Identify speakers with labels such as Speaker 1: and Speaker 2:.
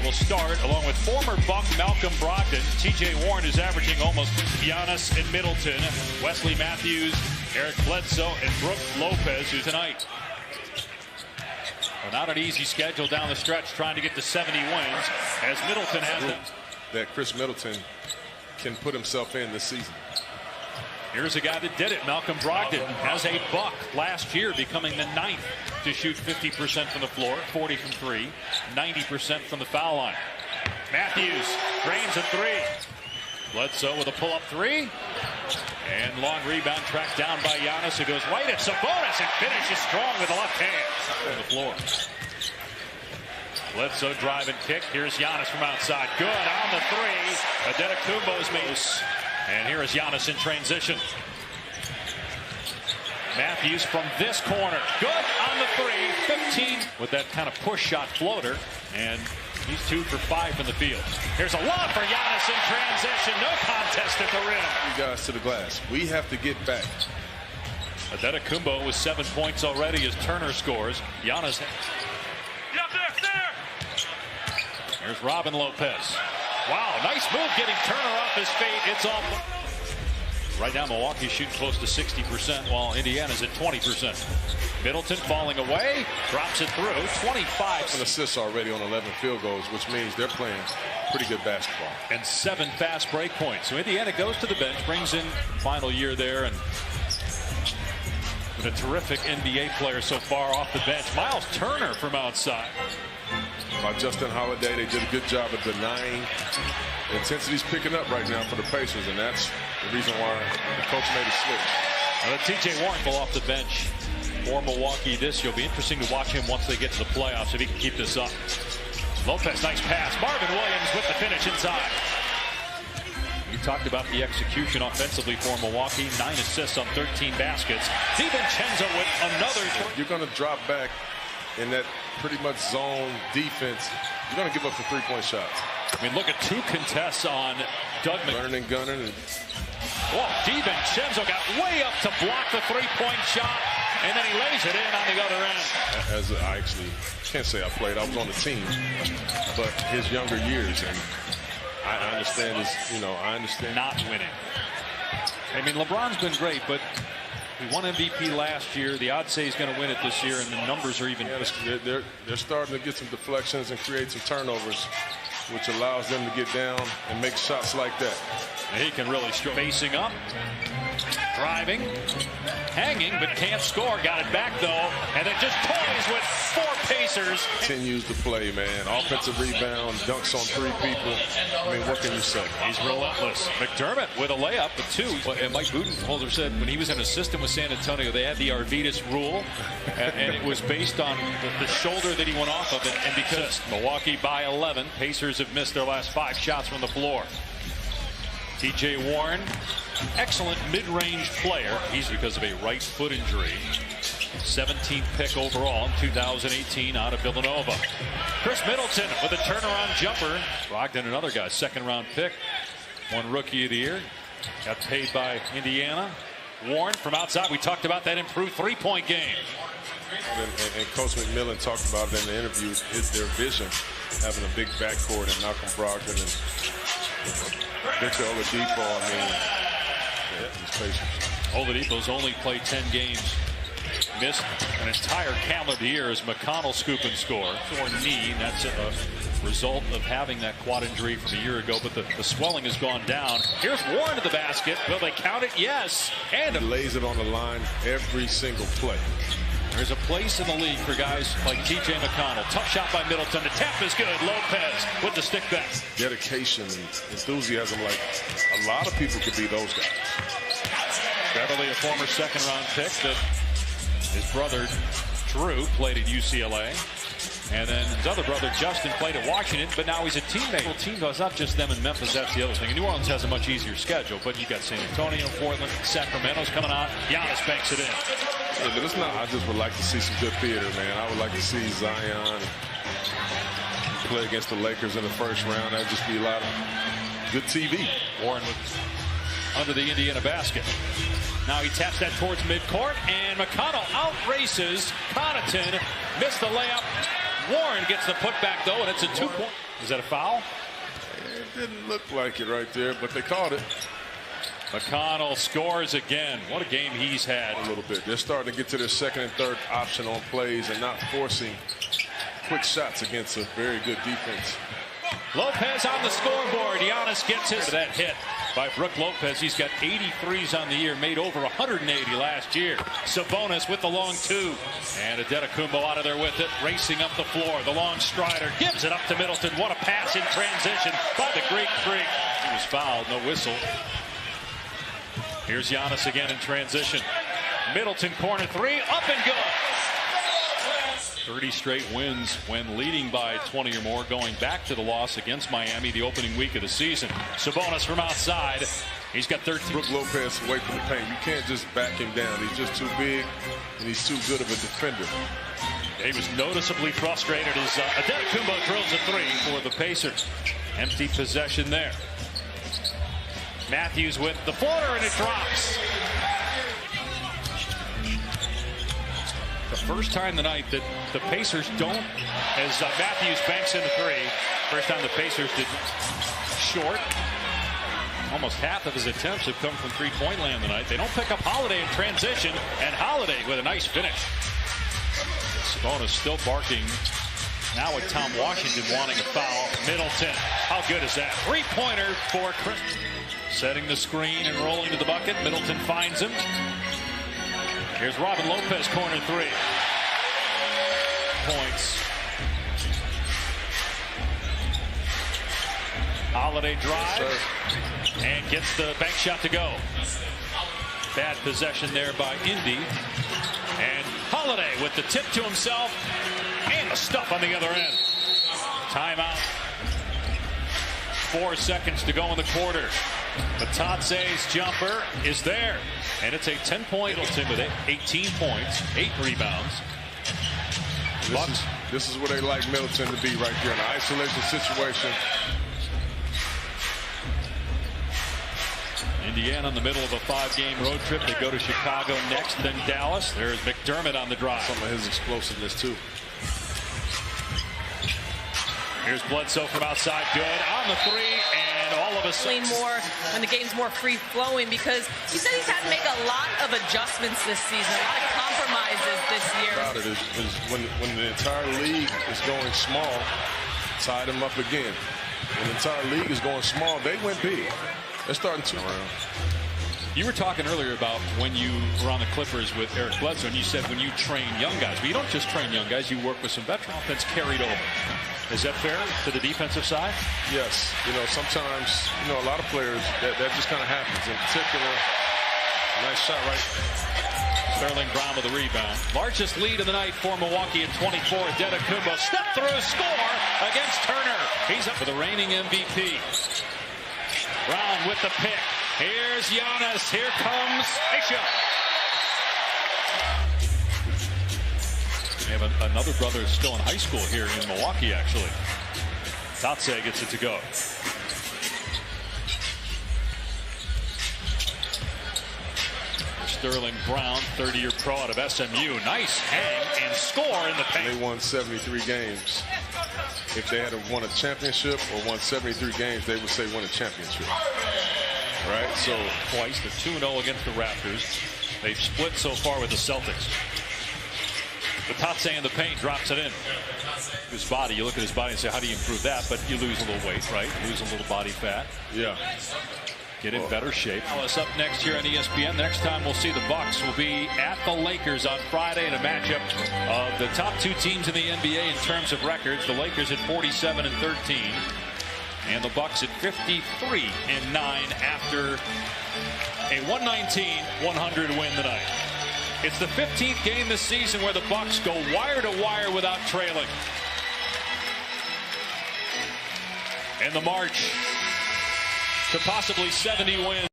Speaker 1: will start along with former Buck Malcolm Brogdon. T.J. Warren is averaging almost Giannis and Middleton, Wesley Matthews, Eric Bledsoe, and Brook Lopez, who's tonight. Well, not an easy schedule down the stretch, trying to get to 70 wins, as Middleton has them.
Speaker 2: That Chris Middleton can put himself in this season.
Speaker 1: Here's a guy that did it. Malcolm Brogdon has a buck last year, becoming the 9th to shoot 50% from the floor, 40 from 3, 90% from the foul line. Matthews drains a 3. Bledsoe with a pull-up 3. And long rebound tracked down by Giannis, who goes right at Sabonis and finishes strong with the left hand on the floor. Bledsoe drive and kick. Here's Giannis from outside. Good on the 3. Adetokounmpo's made. And here is Giannis in transition. Matthews from this corner. Good on the 3. 15 with that kind of push shot floater. And he's 2 for 5 from the field. Here's a lob for Giannis in transition. No contest at the rim.
Speaker 2: You guys to the glass. We have to get back.
Speaker 1: Adetokounmpo with 7 points already as Turner scores. Giannis. Here's Robin Lopez. Wow, nice move getting Turner off his feet. It's all. Right now, Milwaukee's shooting close to 60%, while Indiana's at 20%. Middleton falling away, drops it through. 25
Speaker 2: and assists already on 11 field goals, which means they're playing pretty good basketball.
Speaker 1: And 7 fast break points. So Indiana goes to the bench, brings in final year there, and with a terrific NBA player so far off the bench. Miles Turner from outside.
Speaker 2: By Justin Holiday, they did a good job of denying. The intensity's picking up right now for the Pacers, and that's the reason why the coach made a switch.
Speaker 1: Now, T.J. Warren will off the bench for Milwaukee this year. It'll be interesting to watch him once they get to the playoffs if he can keep this up. Lopez, nice pass. Marvin Williams with the finish inside. You talked about the execution offensively for Milwaukee. 9 assists on 13 baskets. DiVincenzo with another.
Speaker 2: You're going to drop back in that pretty much zone defense. You're going to give up the 3-point shots.
Speaker 1: I mean, look at 2 contests on Doug
Speaker 2: Gunning and Gunning.
Speaker 1: Oh, DiVincenzo got way up to block the 3-point shot, and then he lays it in on the other end.
Speaker 2: As I actually can't say I played, I was on the team, but his younger years, and I understand his, I understand
Speaker 1: not winning. I mean, LeBron's been great, but he won MVP last year. The odds say he's going to win it this year, and the numbers are even.
Speaker 2: Yeah, they're starting to get some deflections and create some turnovers, which allows them to get down and make shots like that.
Speaker 1: And he can really facing up, driving, hanging, but can't score. Got it back though, and then just toys with 4 Pacers.
Speaker 2: Continues to play, man. Offensive rebound, dunks on 3 people. I mean, what can you say?
Speaker 1: He's relentless. McDermott with a layup, but 2. And Mike Budenholzer said when he was an assistant with San Antonio, they had the Arvidas rule, and it was based on the shoulder that he went off of it. And because Milwaukee by 11, Pacers have missed their last 5 shots from the floor. T.J. Warren, excellent mid-range player. He's because of a right foot injury. 17th pick overall in 2018 out of Villanova. Chris Middleton with a turnaround jumper. Brogdon, another guy, 2nd-round pick. Won Rookie of the Year. Got paid by Indiana. Warren from outside. We talked about that improved 3-point game.
Speaker 2: And Coach McMillan talked about it in the interview, their vision, having a big backcourt and Malcolm Brogdon and Victor Oladipo. I mean, these Pacers.
Speaker 1: Oladipo's only played 10 games. Missed an entire calendar year as McConnell scoop and score. Sore knee, and that's a result of having that quad injury from a year ago, but the swelling has gone down. Here's Warren to the basket. Will they count it? Yes. And
Speaker 2: he lays it on the line every single play.
Speaker 1: There's a place in the league for guys like T.J. McConnell. Tough shot by Middleton. The tap is good. Lopez with the stick back.
Speaker 2: Dedication and enthusiasm, like a lot of people could be those guys.
Speaker 1: Beverly, a former 2nd-round pick that his brother Drew played at UCLA. And then his other brother Justin played at Washington, but now he's a teammate. Well, team goes not just them in Memphis, that's the other thing. And New Orleans has a much easier schedule, but you got San Antonio, Portland, Sacramento's coming out. Giannis banks it in.
Speaker 2: Yeah, but it's not. I just would like to see some good theater, man. I would like to see Zion play against the Lakers in the 1st round. That'd just be a lot of good TV.
Speaker 1: Warren with under the Indiana basket. Now he taps that towards midcourt, and McConnell out races Connaughton. Missed the layup. Warren gets the putback, though, and it's a 2-point. Is that a foul?
Speaker 2: It didn't look like it right there, but they called it.
Speaker 1: McConnell scores again. What a game he's had.
Speaker 2: A little bit. They're starting to get to their second and third option on plays and not forcing quick shots against a very good defense.
Speaker 1: Lopez on the scoreboard. Giannis gets his. That hit by Brook Lopez. He's got 83s on the year, made over 180 last year. Sabonis with the long two. And Adetokounmpo out of there with it, racing up the floor. The long strider gives it up to Middleton. What a pass in transition by the Greek Freak. He was fouled, no whistle. Here's Giannis again in transition. Middleton corner three, up and good. 30 straight wins when leading by 20 or more, going back to the loss against Miami the opening week of the season. Sabonis from outside. He's got 13.
Speaker 2: Brook Lopez away from the paint. You can't just back him down. He's just too big, and he's too good of a defender.
Speaker 1: He was noticeably frustrated as Adetokounmpo drills a three for the Pacers. Empty possession there. Matthews with the floater, and it drops. The first time tonight that the Pacers don't, as Matthews banks in the three. First time the Pacers did short. Almost half of his attempts have come from three-point land tonight. They don't pick up Holiday in transition, and Holiday with a nice finish. Sabonis still barking. Now with Tom Washington wanting a foul. Middleton, how good is that? Three-pointer for Chris. Setting the screen and rolling to the bucket. Middleton finds him. Here's Robin Lopez, corner three. Points. Holiday drive and gets the bank shot to go. Bad possession there by Indy. And Holiday with the tip to himself and the stuff on the other end. Timeout. 4 seconds to go in the quarter. Batatse's jumper is there. And it's a 10-point Middleton with 18 points, 8 rebounds.
Speaker 2: This is where they like Middleton to be right there in an isolation situation.
Speaker 1: Indiana in the middle of a 5-game road trip. They go to Chicago next, then Dallas. There's McDermott on the drive.
Speaker 2: Some of his explosiveness, too.
Speaker 1: Here's Bledsoe from outside. Good on the three, and all of a sudden
Speaker 3: more when the game's more free-flowing, because he said he's had to make a lot of adjustments this season, a lot of compromises this year.
Speaker 2: About it is when the entire league is going small, tied them up again. When the entire league is going small, they went big. They're starting to around.
Speaker 1: You were talking earlier about when you were on the Clippers with Eric Bledsoe, and you said when you train young guys, but you don't just train young guys, you work with some veteran offense carried over. Is that fair to the defensive side?
Speaker 2: Yes. You know, sometimes, you know, a lot of players, that just kind of happens. In particular, nice shot right.
Speaker 1: Sterling Brown with the rebound. Largest lead of the night for Milwaukee at 24. Adetokounmpo step through, score against Turner. He's up for the reigning MVP. Brown with the pick. Here's Giannis. Here comes Aisha. We have another brother still in high school here in Milwaukee, actually. Tatse gets it to go. Sterling Brown, 30-year pro out of SMU. Nice hang and score in the paint.
Speaker 2: They won 73 games. If they had won a championship or won 73 games, they would say won a championship. Right? So
Speaker 1: twice, the 2-0 against the Raptors. They've split so far with the Celtics. Batatse in the paint, drops it in. His body, you look at his body and say, how do you improve that? But you lose a little weight, right? You lose a little body fat.
Speaker 2: Yeah.
Speaker 1: Get in better shape. Us up next year on ESPN. Next time we'll see the Bucks will be at the Lakers on Friday in a matchup of the top 2 teams in the NBA in terms of records. The Lakers at 47-13. And the Bucks at 53-9 after a 119-100 win tonight. It's the 15th game this season where the Bucks go wire to wire without trailing. And the march to possibly 70 wins.